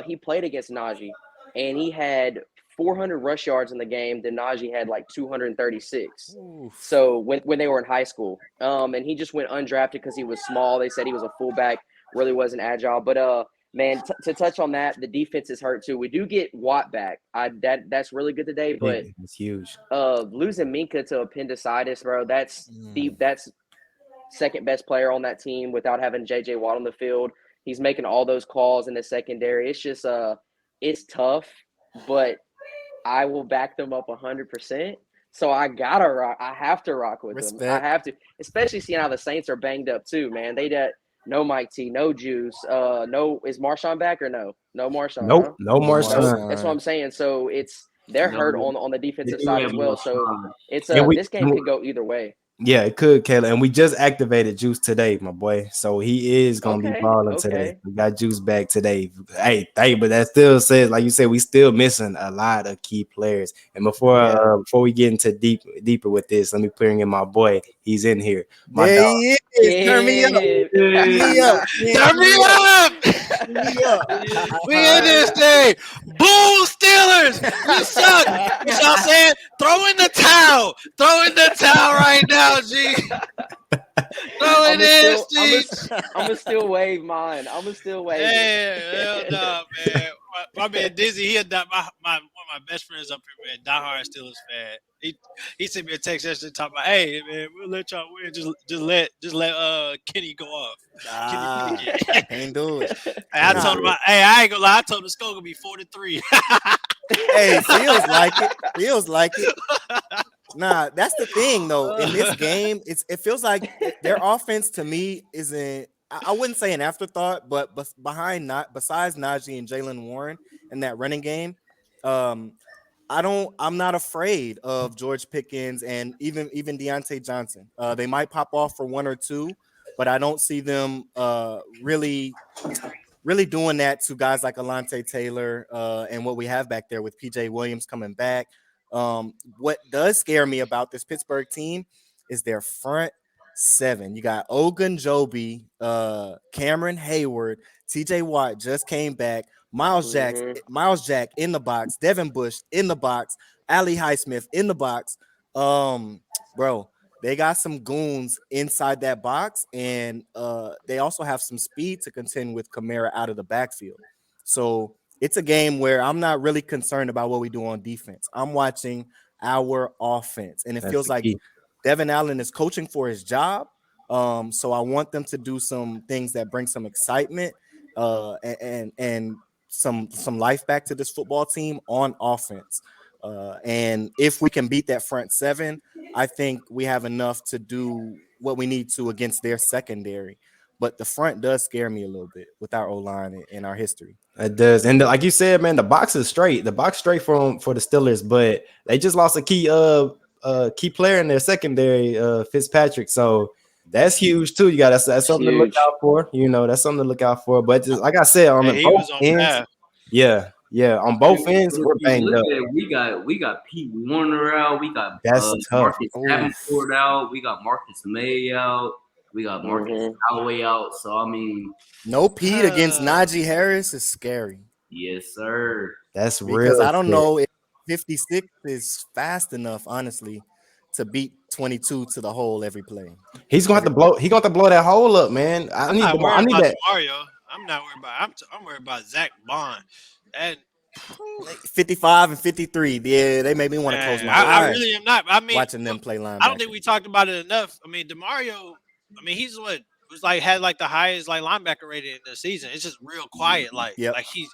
He played against Najee, and he had 400 rush yards in the game. Then Najee had like 236. Oof. So when they were in high school, and he just went undrafted because he was small. They said he was a fullback, really wasn't agile. But man, to touch on that, the defense is hurt too. We do get Watt back. That's really good today, but it's huge. Losing Minka to appendicitis, bro. That's second best player on that team without having JJ Watt on the field. He's making all those calls in the secondary. It's just it's tough, but I will back them up 100%. So I gotta rock. I have to rock with them. I have to, especially seeing how the Saints are banged up too, man. They no Mike T, no Juice, no. Is Marshawn back or no? No Marshawn. Nope, huh? no Marshawn. That's what I'm saying. So they're hurt on the defensive side as well. So it's this game could go either way. Yeah, it could, Kayla. And we just activated Juice today, my boy. So he is gonna be balling today. We got Juice back today. Hey, but that still says, like you said, we still missing a lot of key players. And before we get into deeper with this, let me bring in my boy. He's in here. My dog. He is. Turn me up. Turn me up. Turn me up. We in this thing. Boo, Steelers. You suck. You know what I'm saying? Throw in the towel. Throw in the towel right now, G. Throw it in, Steve. I'm going to still wave mine. I'm going to still wave hell no, man. My man Dizzy, he one of my best friends up here, man, diehard Steelers fan. He sent me a text yesterday talking about, hey man, we'll let y'all win. Just let Kenny go off. Kenny can't do it. I told him, I ain't gonna lie, I told him the score gonna be 4-3. Hey, feels like it. Nah, that's the thing though. In this game, it feels like their offense to me isn't. I wouldn't say an afterthought, but besides Najee and Jalen Warren in that running game, I'm not afraid of George Pickens and even Deontay Johnson. They might pop off for one or two, but I don't see them really doing that to guys like Alante Taylor and what we have back there with PJ Williams coming back. What does scare me about this Pittsburgh team is their front seven. You got Ogunjobi, Cameron Hayward, TJ Watt just came back, Miles Jack in the box, Devin Bush in the box, Ali Highsmith in the box. Bro, they got some goons inside that box, and they also have some speed to contend with Kamara out of the backfield. So it's a game where I'm not really concerned about what we do on defense. I'm watching our offense, and it feels like Devin Allen is coaching for his job. So I want them to do some things that bring some excitement and some life back to this football team on offense. And if we can beat that front seven, I think we have enough to do what we need to against their secondary. But the front does scare me a little bit with our O-line and our history. It does. And like you said, man, the box is straight. The box straight for the Steelers, but they just lost a key player in their secondary, Fitzpatrick. So that's huge too. You got that's something to look out for. That's something to look out for. But just like I said, on both ends, on both ends, we're banged up. We got Pete Warner out. We got that's tough. Marcus Davenport out. We got Marcus May out. We got Marcus Callaway out. So I mean, no Pete against Najee Harris is scary. Yes, sir. That's real. Because I don't know if 56 is fast enough, honestly, to beat 22 to the hole every play. He's gonna have to blow. He's gonna have to blow that hole up, man. I need that. Mario. I'm not worried about. I'm worried about Zach Bond. And 55 and 53. Yeah, they made me want to close my eyes. I really am not. I mean, watching them play linebacker. I don't think we talked about it enough. I mean, DeMario. I mean, he's what was had the highest linebacker rating in the season. It's just real quiet. Like he's.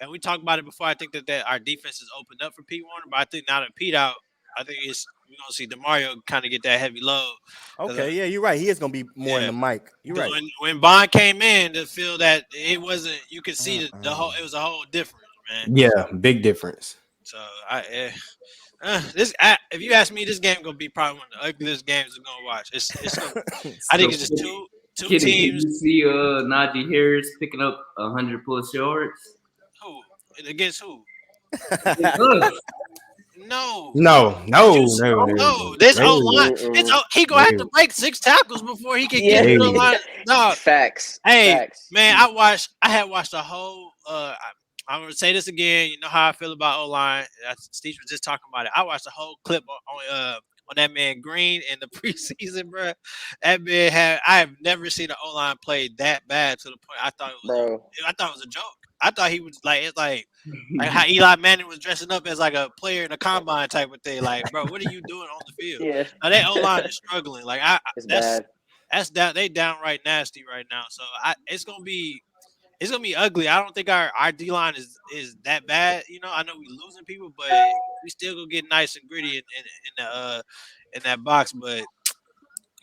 And we talked about it before. I think that our defense is opened up for Pete Warner, but I think now that Pete out, I think we're gonna see DeMario kind of get that heavy load. Okay, yeah, you're right. He is gonna be more in the mic. You're right. When Bond came in, to feel that it wasn't, you could see the whole. It was a whole difference, man. Yeah, big difference. So if you ask me, this game gonna be probably one of the ugliest games we're gonna watch. It's I think it's just two teams. Did you see Najee Harris picking up 100+ yards? Who? Against who? No. This whole line. He gonna have to break 6 tackles before he can get to the line. No. Facts. Man, I had watched the whole. I'm gonna say this again. You know how I feel about O-line. Steve was just talking about it. I watched the whole clip on that man Green in the preseason, bro. That man I have never seen an O-line play that bad to the point I thought it was a joke. I thought he was it's like how Eli Manning was dressing up as like a player in a combine type of thing. Like, bro, what are you doing on the field? Yeah. Now that O-line is struggling. Like that's down. They downright nasty right now. So it's gonna be ugly. I don't think our D-line is that bad. I know we're losing people, but we still gonna get nice and gritty in that box. But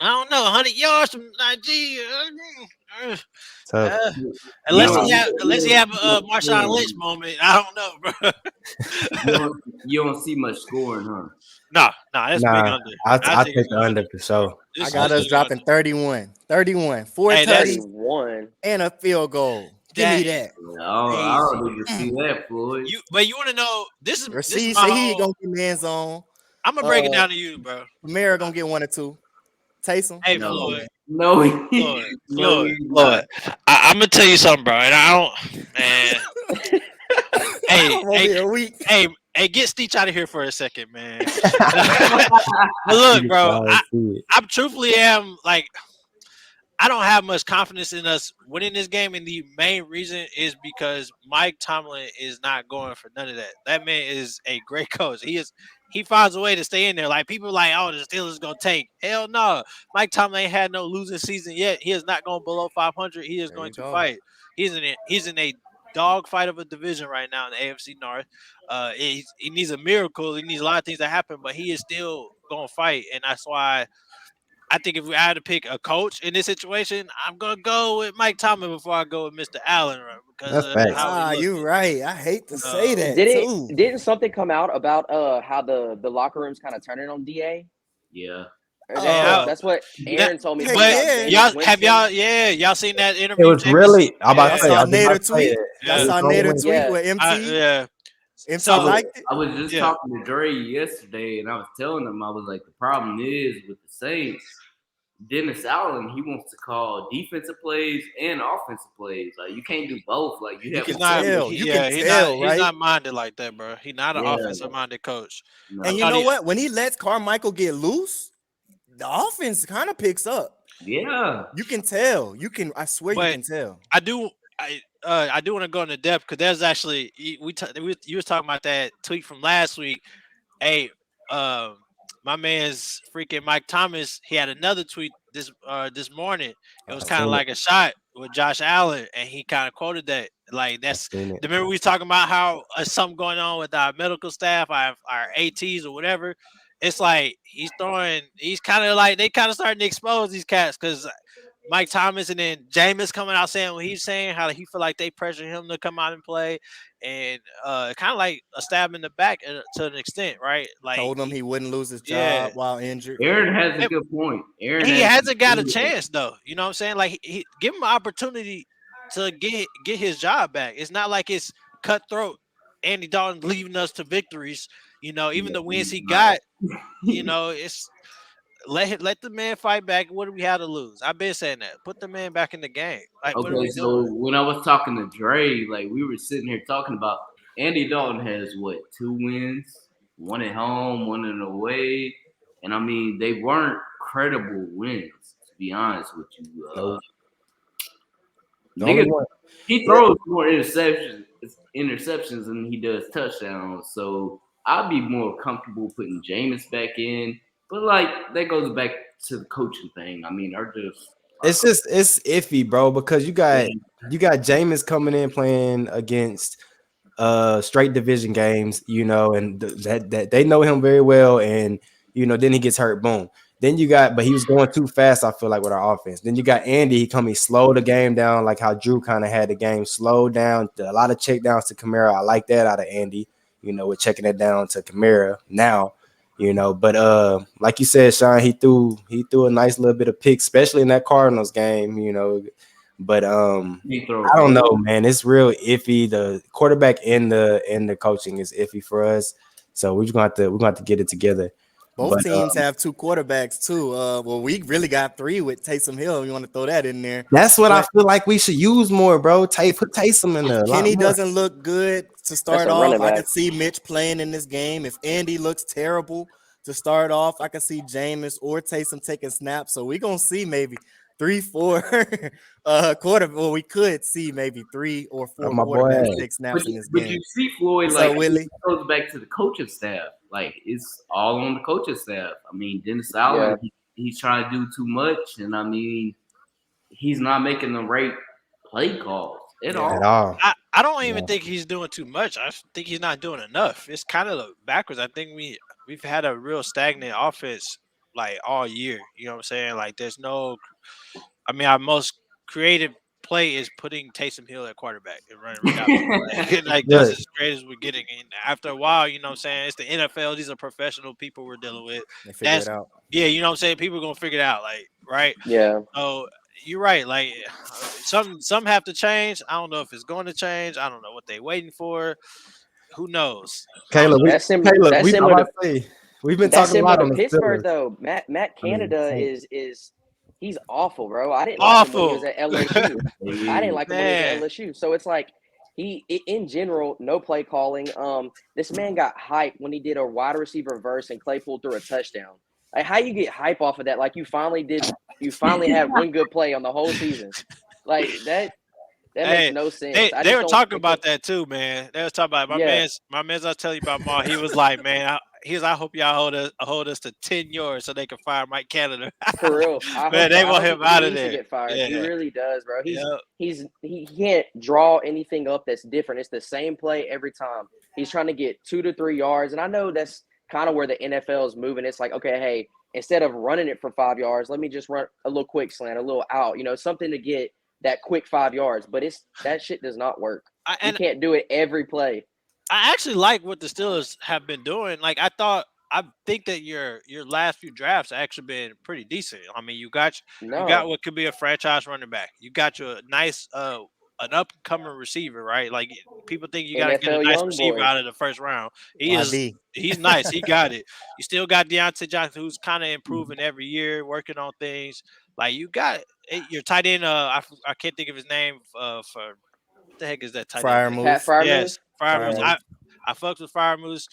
I don't know, 100 yards from Najee. Unless he have a Marshawn Lynch moment, I don't know, bro. You don't see much scoring, huh? No, that's big under. I'll take the under for sure. I got us dropping 31, 431, and a field goal. Give me that. I don't even see that, Floyd. But you want to know this is Rasheed said he gonna get man's zone. I'm gonna break it down to you, bro. Kamara gonna get 1 or 2. Taysom. Hey, Floyd. Floyd. I'm gonna tell you something, bro. And I don't, man. Hey, get Steech out of here for a second, man. But look, bro, I truthfully am like. I don't have much confidence in us winning this game, and the main reason is because Mike Tomlin is not going for none of that. That man is a great coach. He finds a way to stay in there. Like people like, oh, the Steelers gonna take. Hell no. Mike Tomlin ain't had no losing season yet. He is not going below 500. He is going to fight. He's in a dog fight of a division right now in the AFC North. He needs a miracle. He needs a lot of things to happen, but he is still gonna fight, and that's why. I think if we had to pick a coach in this situation, I'm gonna go with Mike Thomas before I go with Mr. Allen, right? Because That's facts. how he looked. You're right. I hate to say that too. Didn't something come out about how the locker room's kind of turning on DA? Yeah. That's what Aaron told me. But y'all seen that It interview? was really. I'm about to say. I I was saw about Nader to say tweet. it. I saw Nader tweet with MT. MT So liked it. I was just talking to Dre yesterday, and I was telling him, I was like, the problem is with the Saints, Dennis Allen, he wants to call defensive plays and offensive plays. Like, you can't do both. Like, you have can to tell. You can tell, right? He's not minded like that, bro. He's not an offensive minded coach. No. And you know what? When he lets Carmichael get loose, the offense kind of picks up. Yeah. You can tell. I swear you can tell. I do want to go into depth because there's actually you was talking about that tweet from last week. Hey, my man's freaking Mike Thomas. He had another tweet this morning. It was kind of like a shot with Josh Allen, and he kind of quoted that. Like remember we was talking about how something going on with our medical staff, our ATs or whatever. It's like he's kind of like they kind of starting to expose these cats because Mike Thomas and then Jameis coming out saying what he's saying, how he feel like they pressure him to come out and play, and kind of like a stab in the back to an extent, right? Like told him he wouldn't lose his job while injured. Aaron has a good point. He hasn't got a chance though. You know what I'm saying? Like he give him an opportunity to get his job back. It's not like it's cutthroat. Andy Dalton leaving us to victories. You know, even the wins he got. You know, it's. Let the man fight back. What do we have to lose? I've been saying that. Put the man back in the game. Like, okay, so when I was talking to Dre, like we were sitting here talking about Andy Dalton has 2 wins, 1 at home, 1 in away, and I mean they weren't credible wins. To be honest with you, he throws more interceptions than he does touchdowns. So I'd be more comfortable putting Jameis back in. But like that goes back to the coaching thing. I mean, it's iffy, bro, because you got Jameis coming in playing against straight division games, you know, and that they know him very well, and you know, then he gets hurt, boom. Then but he was going too fast, I feel like, with our offense. Then you got Andy, he slow the game down, like how Drew kind of had the game slowed down. A lot of check downs to Kamara. I like that out of Andy, you know, we're checking it down to Kamara now. You know, but like you said, Shawn, he threw a nice little bit of picks, especially in that Cardinals game, you know. But I don't know, man. It's real iffy. The quarterback and the coaching is iffy for us. So we're gonna have to get it together. Both teams have 2 quarterbacks too. Well, we really got 3 with Taysom Hill. You want to throw that in there? That's what I feel like we should use more, bro. Put Taysom in there. Kenny doesn't look good to start off. I could see Mitch playing in this game. If Andy looks terrible to start off, I could see Jameis or Taysom taking snaps. So we're gonna see maybe 3-4 well, we could see maybe 3 or 4 quarterbacks take snaps in this game. But you see, Floyd, it goes back to the coaching staff. Like, it's all on the coaching staff. I mean, Dennis Allen, he's trying to do too much, and I mean, he's not making the right play calls at all. I don't even think he's doing too much. I think he's not doing enough. It's kind of backwards. I think we've had a real stagnant offense like all year. You know what I'm saying? Like, there's no. I mean, our most creative play is putting Taysom Hill at quarterback and running without like that's as great as we're getting. And after a while, you know what I'm saying? It's the NFL. These are professional people we're dealing with. They figure it out. Yeah, you know what I'm saying? People are gonna figure it out, like, right? Yeah. So you're right. Like, some have to change. I don't know if it's going to change. I don't know what they're waiting for. Who knows? Caleb, we've been talking a lot on Pittsburgh, though. Matt Canada is he's awful, bro. I didn't like him when he was at LSU. I didn't like him when he was at LSU. So it's like he, in general, no play calling. This man got hype when he did a wide receiver reverse and Claypool threw a touchdown. Like, how you get hype off of that? Like, you finally had one good play on the whole season. Like that makes no sense. They were talking about that too, man. They was talking about my man's. I tell you about Ma. He was like, man, I hope y'all hold us to 10 yards so they can fire Mike Canada. For real, man, they want him out of there. To get fired. Yeah. He really does, bro. He can't draw anything up that's different. It's the same play every time. He's trying to get 2 to 3 yards, and I know that's kind of where the NFL is moving. It's like, okay, hey, instead of running it for 5 yards, let me just run a little quick slant, a little out, something to get that quick 5 yards. But that shit does not work. You can't do it every play. I actually like what the Steelers have been doing. Like I think that your last few drafts have actually been pretty decent. I mean, you got what could be a franchise running back. You got your nice an up and coming receiver, right? Like people think you got to get a nice receiver out of the first round. He's nice. He got it. You still got Deontay Johnson, who's kind of improving every year, working on things. Like you got your tight end. I can't think of his name for. What the heck is that tight end? Pat Freiermuth? Yes, Freiermuth. I fucked with Freiermuth.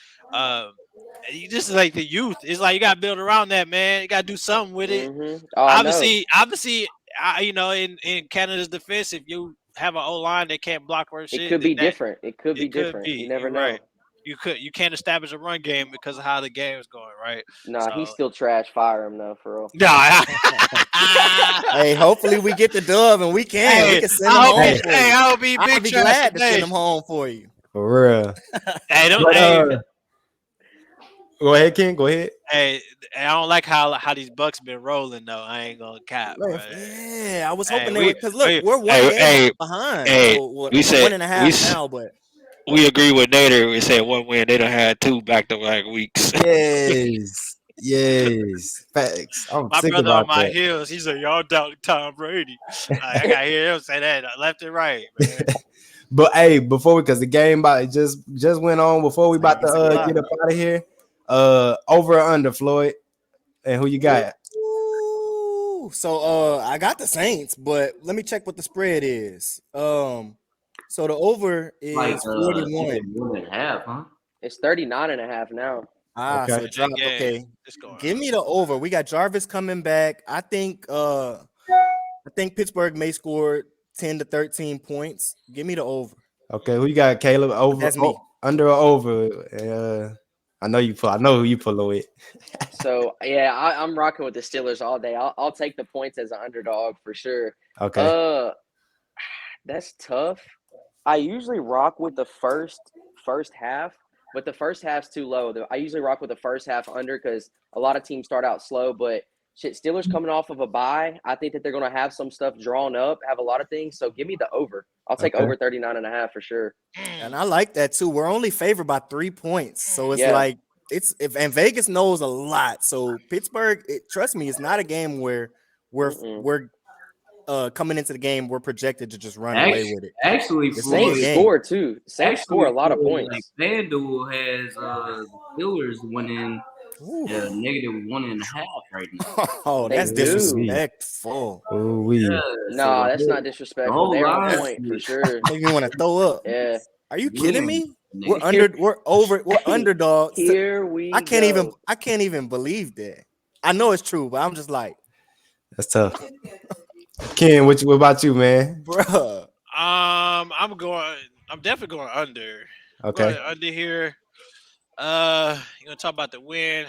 You just like the youth. It's like you got to build around that, man. You got to do something with it. Mm-hmm. Obviously, in Canada's defense, if you have an O-line that can't block or shit, it could be different. It could be different. You never know. Right. You can't establish a run game because of how the game is going, right? Nah, he's still trash. Fire him though, for real. Nah. Hey, hopefully we get the dub and we can. We can send him home. I'll be glad to send him home for you. For real. Go ahead, Ken. Go ahead. Hey, I don't like how these Bucks been rolling though. I ain't gonna cap. Yeah, I was hoping they would, because look, we're one game behind. We said 1.5 now, but we agree with Nader. We said one win. They done had 2 back-to-back weeks. Yes, facts. I'm my sick brother about on my that. heels. He said, "Y'all doubting Tom Brady." I got to hear him say that left and right, man. But hey, because the game just went on before we about to get up out of here. Over or under, Floyd, and who you got? So I got the Saints, but let me check what the spread is. So the over is 41. 1.5, huh? It's 39.5 now. Okay. So drop. Okay, give me the over. We got Jarvis coming back. I think Pittsburgh may score 10 to 13 points. Give me the over. Okay, who you got, Caleb? Over? That's me. Under or over? I know who you pull with. So yeah, I'm rocking with the Steelers all day. I'll take the points as an underdog for sure. Okay. That's tough. I usually rock with the first half, but the first half's too low. I usually rock with the first half under because a lot of teams start out slow. But shit, Steelers coming off of a bye, I think that they're gonna have some stuff drawn up, have a lot of things. So give me the over. I'll take over 39.5 for sure. And I like that too. We're only favored by 3 points, so it's like and Vegas knows a lot. So Pittsburgh, trust me, it's not a game where we're coming into the game, we're projected to just run away with it. Actually, Saints score too. Saints score a lot of points. Like FanDuel has Steelers winning -1.5 right now. Oh, that's disrespectful. No, that's not disrespectful. They're on point for sure. Make me want to throw up. Yeah. Are you kidding me? We're underdogs. Here we I can't even believe that. I know it's true, but I'm just like, that's tough. Ken, what about you, man? Bruh. I'm definitely going under. Okay. Under here. You're gonna talk about the win.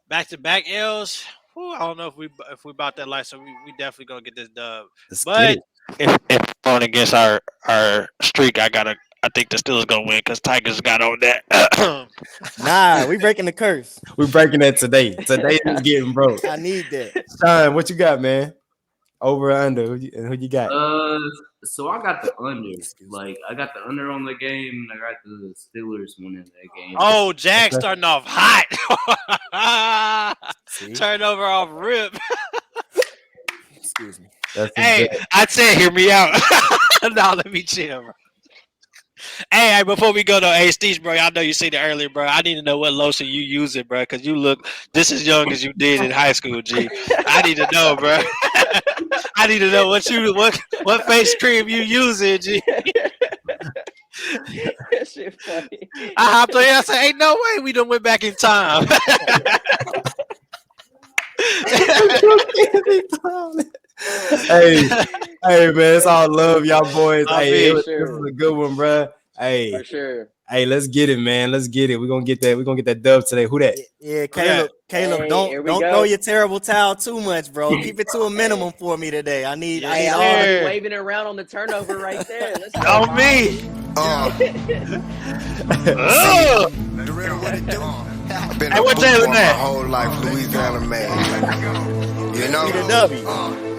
Back-to-back L's. I don't know if we about that life, so we definitely gonna get this dub. But if going against our streak, I think the Steelers gonna win because Tigers got on that. Nah, we breaking the curse. We breaking that today. Today is getting broke. I need that. Shawn, what you got, man? Over or under? Who you got? So I got the under. Like I got the under on the game, and I got the Steelers winning that game. Oh, Jack starting off hot. Turnover off rip. Excuse me. Hey, I said, hear me out. No, let me chill, bro. Hey, before we go though, hey Steech, bro, I know you seen it earlier, bro. I need to know what lotion you using, bro, because you look just as young as you did in high school, G. I need to know, bro. I need to know what face cream you using, G. That shit funny. I hopped on here. I said, "Ain't no way we done went back in time." hey, man, it's all love, y'all boys. This sure. was a good one, bro. Hey, for sure. Hey, let's get it, man. Let's get it. We're gonna get that dub today. Who that? Yeah, Caleb. Hey, don't throw your terrible towel too much, bro. Keep it to a minimum for me today. I need waving it around on the turnover right there. Let's go. On me. I've been Hey, a what boot Jalen boy my at? whole life, Louisiana man. You know?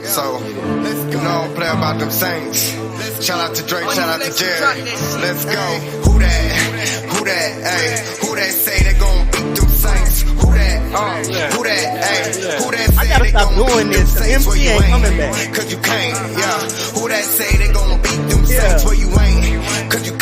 So, you know, play about them Saints. Shout out to Drake, shout out to Jerry. Let's go. Who that? Who that? Hey, who that say they gon' beat them Saints? Who that? Who that? Hey, who that say they gon' beat them Saints where you ain't? Cause you can't, yeah. Who that say they gon' beat them Saints where you ain't? Cause you